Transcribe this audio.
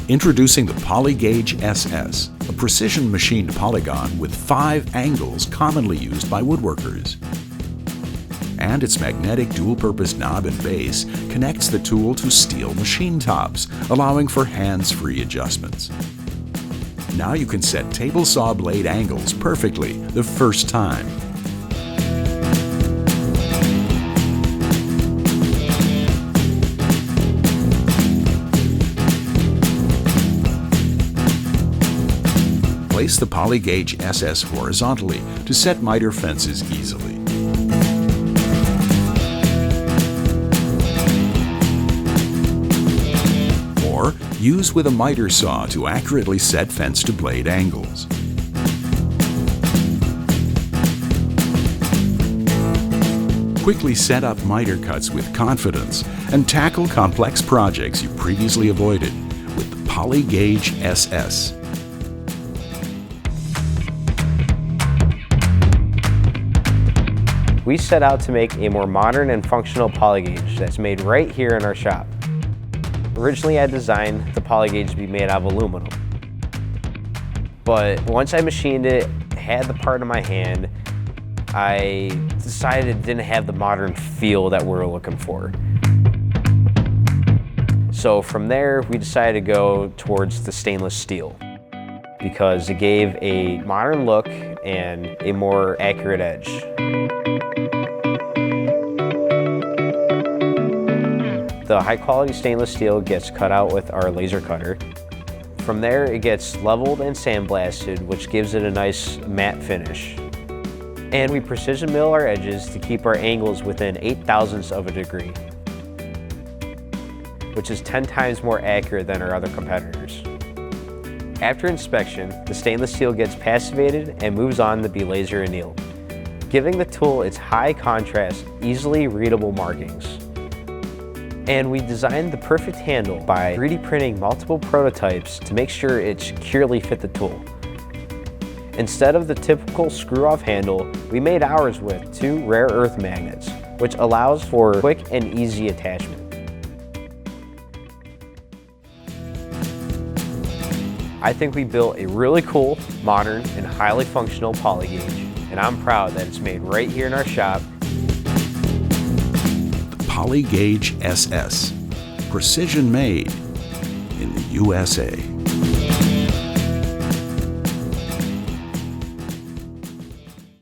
Introducing the PolyGauge SS, a precision machined polygon with 5 angles commonly used by woodworkers. And its magnetic dual-purpose knob and base connects the tool to steel machine tops, allowing for hands-free adjustments. Now you can set table saw blade angles perfectly the first time. Place the PolyGauge SS horizontally to set miter fences easily. Or use with a miter saw to accurately set fence to blade angles. Quickly set up miter cuts with confidence and tackle complex projects you previously avoided with the PolyGauge SS. We set out to make a more modern and functional PolyGauge that's made right here in our shop. Originally, I designed the PolyGauge to be made out of aluminum. But once I machined it, had the part in my hand, I decided it didn't have the modern feel that we were looking for. So from there, we decided to go towards the stainless steel because it gave a modern look and a more accurate edge. The high-quality stainless steel gets cut out with our laser cutter. From there, it gets leveled and sandblasted, which gives it a nice matte finish. And we precision mill our edges to keep our angles within 0.008 of a degree, which is 10 times more accurate than our other competitors. After inspection, the stainless steel gets passivated and moves on to be laser annealed, giving the tool its high contrast, easily readable markings. And we designed the perfect handle by 3D printing multiple prototypes to make sure it securely fit the tool. Instead of the typical screw-off handle, we made ours with 2 rare earth magnets, which allows for quick and easy attachment. I think we built a really cool, modern, and highly functional PolyGauge, and I'm proud that it's made right here in our shop. PolyGauge SS, precision made in the USA.